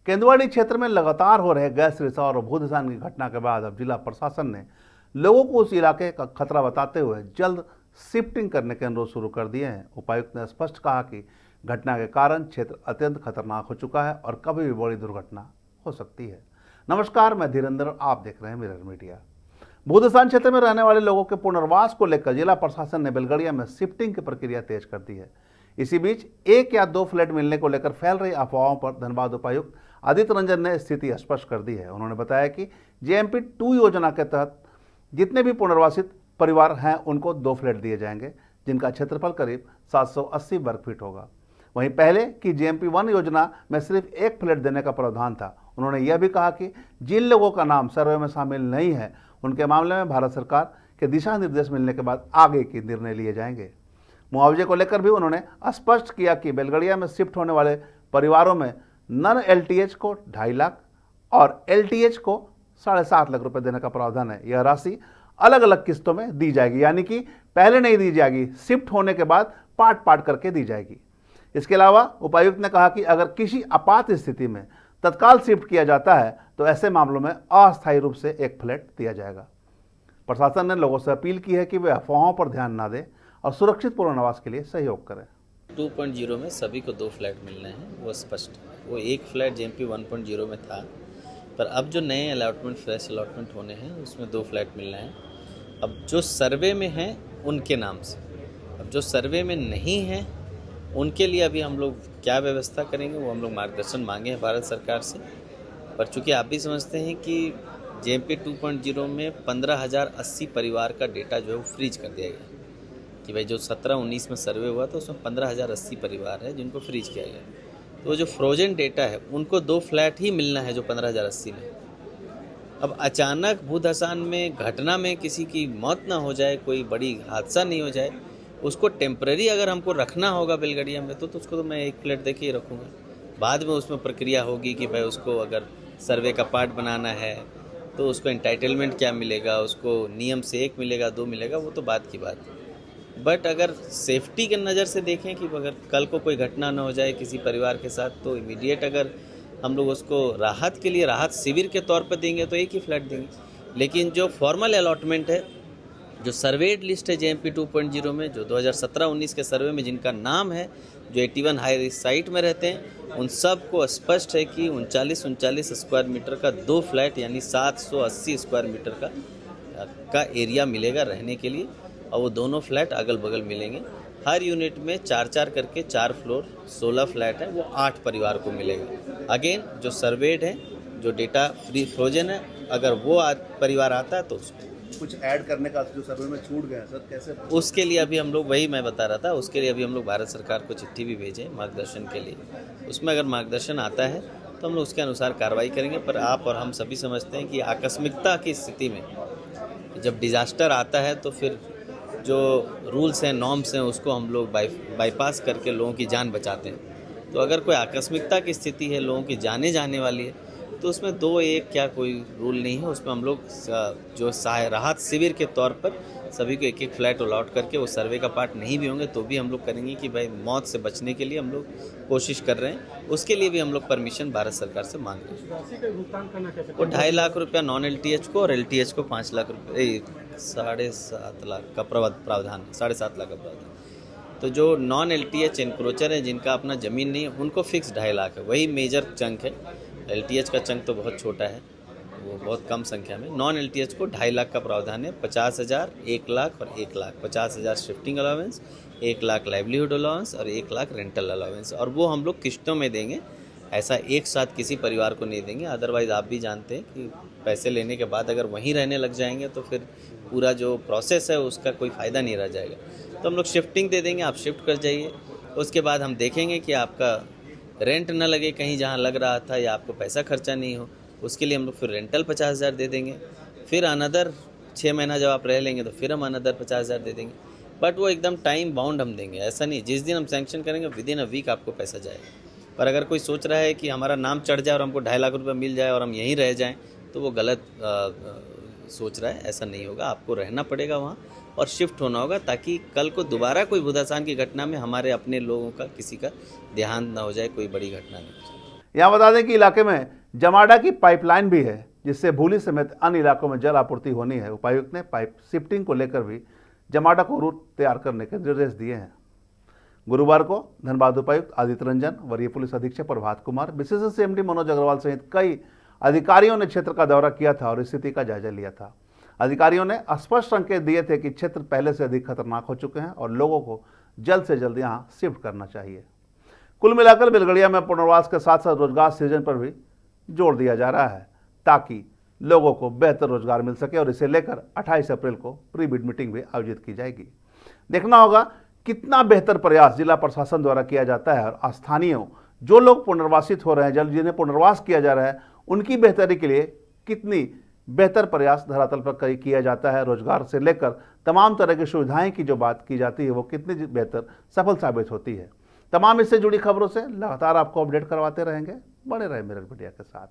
केंदुआड़ी क्षेत्र में लगातार हो रहे गैस रिसाव और भूधसान की घटना के बाद अब जिला प्रशासन ने लोगों को उस इलाके का खतरा बताते हुए जल्द शिफ्टिंग करने के अनुरोध शुरू कर दिए हैं। उपायुक्त ने स्पष्ट कहा कि घटना के कारण क्षेत्र अत्यंत खतरनाक हो चुका है और कभी भी बड़ी दुर्घटना हो सकती है। नमस्कार, मैं धीरेन्द्र, आप देख रहे हैं मिरर मीडिया। भूधसान क्षेत्र में रहने वाले लोगों के पुनर्वास को लेकर जिला प्रशासन ने बेलगड़िया में शिफ्टिंग की प्रक्रिया तेज कर दी है। इसी बीच 1 या 2 फ्लैट मिलने को लेकर फैल रही अफवाहों पर धनबाद उपायुक्त आदित्य रंजन ने स्थिति स्पष्ट कर दी है। उन्होंने बताया कि जेएमपी 2 योजना के तहत जितने भी पुनर्वासित परिवार हैं उनको 2 फ्लैट दिए जाएंगे, जिनका क्षेत्रफल करीब 780 वर्ग फीट होगा। वहीं पहले की जेएमपी 1 योजना में सिर्फ 1 फ्लैट देने का प्रावधान था। उन्होंने यह भी कहा कि जिन लोगों का नाम सर्वे में शामिल नहीं है उनके मामले में भारत सरकार के दिशा निर्देश मिलने के बाद आगे के निर्णय लिए जाएंगे। मुआवजे को लेकर भी उन्होंने स्पष्ट किया कि बेलगड़िया में शिफ्ट होने वाले परिवारों में नन एलटीएच को 2.5 लाख और एलटीएच को 7.5 लाख रुपए देने का प्रावधान है। यह राशि अलग अलग किस्तों में दी जाएगी, यानी कि पहले नहीं दी जाएगी, शिफ्ट होने के बाद पार्ट पार्ट करके दी जाएगी। इसके अलावा उपायुक्त ने कहा कि अगर किसी आपात स्थिति में तत्काल शिफ्ट किया जाता है तो ऐसे मामलों में अस्थायी रूप से 1 फ्लैट दिया जाएगा। प्रशासन ने लोगों से अपील की है कि वे अफवाहों पर ध्यान न दें और सुरक्षित पुनर्वास के लिए सहयोग करें। 2.0 में सभी को 2 फ्लैट मिलने हैं, वो स्पष्ट है। वो 1 फ्लैट जेएमपी 1.0 में था, पर अब जो नए अलॉटमेंट, फ्रेश अलॉटमेंट होने हैं उसमें 2 फ्लैट मिलना है। अब जो सर्वे में हैं उनके नाम से, अब जो सर्वे में नहीं हैं उनके लिए अभी हम लोग क्या व्यवस्था करेंगे वो हम लोग मार्गदर्शन मांगे हैं भारत सरकार से। पर चूँकि आप भी समझते हैं कि जेएमपी 2.0 में 15,080 परिवार का डेटा जो है वो फ्रीज कर दिया गया कि भाई जो 17-19 में सर्वे हुआ तो उसमें 15,080 परिवार है जिनको फ्रीज किया गया। तो जो फ्रोजन डेटा है उनको 2 फ्लैट ही मिलना है जो 15,080 में। अब अचानक भूधसान में घटना में किसी की मौत ना हो जाए, कोई बड़ी हादसा नहीं हो जाए, उसको टेम्पररी अगर हमको रखना होगा बेलगड़िया में तो उसको तो मैं 1 फ्लैट दे के ही रखूँगा। बाद में उसमें प्रक्रिया होगी कि भाई उसको अगर सर्वे का पार्ट बनाना है तो उसको एंटाइटलमेंट क्या मिलेगा, उसको नियम से 1 मिलेगा, 2 मिलेगा, वो तो बात की बात है। बट अगर सेफ्टी के नज़र से देखें कि अगर कल को कोई घटना ना हो जाए किसी परिवार के साथ तो इमीडिएट अगर हम लोग उसको राहत के लिए राहत शिविर के तौर पर देंगे तो 1 ही फ्लैट देंगे। लेकिन जो फॉर्मल अलॉटमेंट है, जो सर्वेड लिस्ट है जेएमपी 2.0 में, जो 2017-19 के सर्वे में जिनका नाम है, जो 81 हाई रिस्क साइट में रहते हैं, उन सब को स्पष्ट है कि 39 स्क्वायर मीटर का 2 फ्लैट यानी 780 स्क्वायर मीटर का एरिया मिलेगा रहने के लिए, और वो दोनों फ्लैट अगल बगल मिलेंगे। हर यूनिट में 4-4 करके 4 फ्लोर 16 फ्लैट है, वो 8 परिवार को मिलेगा। अगेन जो सर्वेड है, जो डेटा फ्रोजन है, अगर वो परिवार आता है तो उसको कुछ ऐड करने का जो सर्वे में छूट गया सर, कैसे? उसके लिए अभी हम लोग, वही मैं बता रहा था, उसके लिए अभी हम लोग भारत सरकार को चिट्ठी भी भेजें मार्गदर्शन के लिए। उसमें अगर मार्गदर्शन आता है तो हम लोग उसके अनुसार कार्रवाई करेंगे। पर आप और हम सभी समझते हैं कि आकस्मिकता की स्थिति में जब डिज़ास्टर आता है तो फिर जो रूल्स हैं, नॉर्म्स हैं, उसको हम लोग बाईपास करके लोगों की जान बचाते हैं। तो अगर कोई आकस्मिकता की स्थिति है, लोगों की जाने जाने वाली है, तो उसमें 2-1 क्या कोई रूल नहीं है। उसमें हम लोग जो राहत शिविर के तौर पर सभी को 1-1 फ्लैट अलॉट करके, वो सर्वे का पार्ट नहीं भी होंगे तो भी हम लोग करेंगे कि भाई मौत से बचने के लिए हम लोग कोशिश कर रहे हैं। उसके लिए भी हम लोग परमिशन भारत सरकार से मांग रहे हैं। वो 2.5 लाख रुपया नॉन एलटीएच को और एलटीएच को 5 लाख रुपये, 7.5 लाख का प्रावधान, 7.5 लाख का प्रावधान। तो जो नॉन एलटीएच एनक्रोचर हैं जिनका अपना ज़मीन नहीं है उनको फिक्स 2.5 लाख है, वही मेजर चंक है। एलटीएच का चंक तो बहुत छोटा है, वो बहुत कम संख्या में। नॉन एलटीएच को 2.5 लाख का प्रावधान है। 50,000, 1 लाख और 1 lakh. 50,000 shifting allowance, 1 lakh livelihood allowance और 1 लाख रेंटल अलाउंस, और वो हम लोग किस्तों में देंगे। ऐसा एक साथ किसी परिवार को नहीं देंगे। अदरवाइज़ आप भी जानते हैं कि पैसे लेने के बाद अगर वहीं रहने लग जाएंगे तो फिर पूरा जो प्रोसेस है उसका कोई फ़ायदा नहीं रह जाएगा। तो हम लोग शिफ्टिंग दे देंगे, आप शिफ्ट कर जाइए। उसके बाद हम देखेंगे कि आपका रेंट न लगे कहीं जहाँ लग रहा था, या आपको पैसा खर्चा नहीं हो, उसके लिए हम लोग फिर रेंटल 50,000 दे देंगे। फिर अनदर 6 महीना जब आप रह लेंगे तो फिर हम अनदर 50,000 दे देंगे। बट वो एकदम टाइम बाउंड हम देंगे, ऐसा नहीं जिस दिन हम सैंक्शन करेंगे विदिन अ वीक आपको पैसा जाएगा। पर अगर कोई सोच रहा है कि हमारा नाम चढ़ जाए और हमको 2.5 लाख रुपये मिल जाए और हम यहीं रह जाएँ, तो वो गलत सोच रहा है। ऐसा नहीं होगा, आपको रहना पड़ेगा वहाँ और शिफ्ट होना होगा, ताकि कल को दोबारा कोई भूधसान की घटना में हमारे अपने लोगों का किसी का देहांत ना हो जाए, कोई बड़ी घटना नहीं हो जाए। यहाँ बता दें कि इलाके में जमाडा की पाइपलाइन भी है, जिससे भूली समेत अन्य इलाकों में जल आपूर्ति होनी है। उपायुक्त ने पाइप शिफ्टिंग को लेकर भी जमाडा को रूट तैयार करने के निर्देश दिए हैं। गुरुवार को धनबाद उपायुक्त आदित्य रंजन, वरीय पुलिस अधीक्षक प्रभात कुमार, विशेष सीएमडी मनोज अग्रवाल सहित कई अधिकारियों ने क्षेत्र का दौरा किया था और स्थिति का जायजा लिया था। अधिकारियों ने स्पष्ट संकेत दिए थे कि क्षेत्र पहले से अधिक खतरनाक हो चुके हैं और लोगों को जल्द से जल्द यहां शिफ्ट करना चाहिए। कुल मिलाकर बेलगड़िया में पुनर्वास के साथ साथ रोजगार सृजन पर भी जोर दिया जा रहा है, ताकि लोगों को बेहतर रोजगार मिल सके और इसे लेकर 28 अप्रैल को प्री बिड मीटिंग भी आयोजित की जाएगी। देखना होगा कितना बेहतर प्रयास जिला प्रशासन द्वारा किया जाता है और स्थानीय जो लोग पुनर्वासित हो रहे हैं, जल्द जिन्हें पुनर्वास किया जा रहा है, उनकी बेहतरी के लिए कितनी बेहतर प्रयास धरातल पर किया जाता है। रोजगार से लेकर तमाम तरह की सुविधाएं की जो बात की जाती है वो कितनी बेहतर सफल साबित होती है। तमाम इससे जुड़ी खबरों से लगातार आपको अपडेट करवाते रहेंगे। बने रहे मेरठ मीडिया के साथ।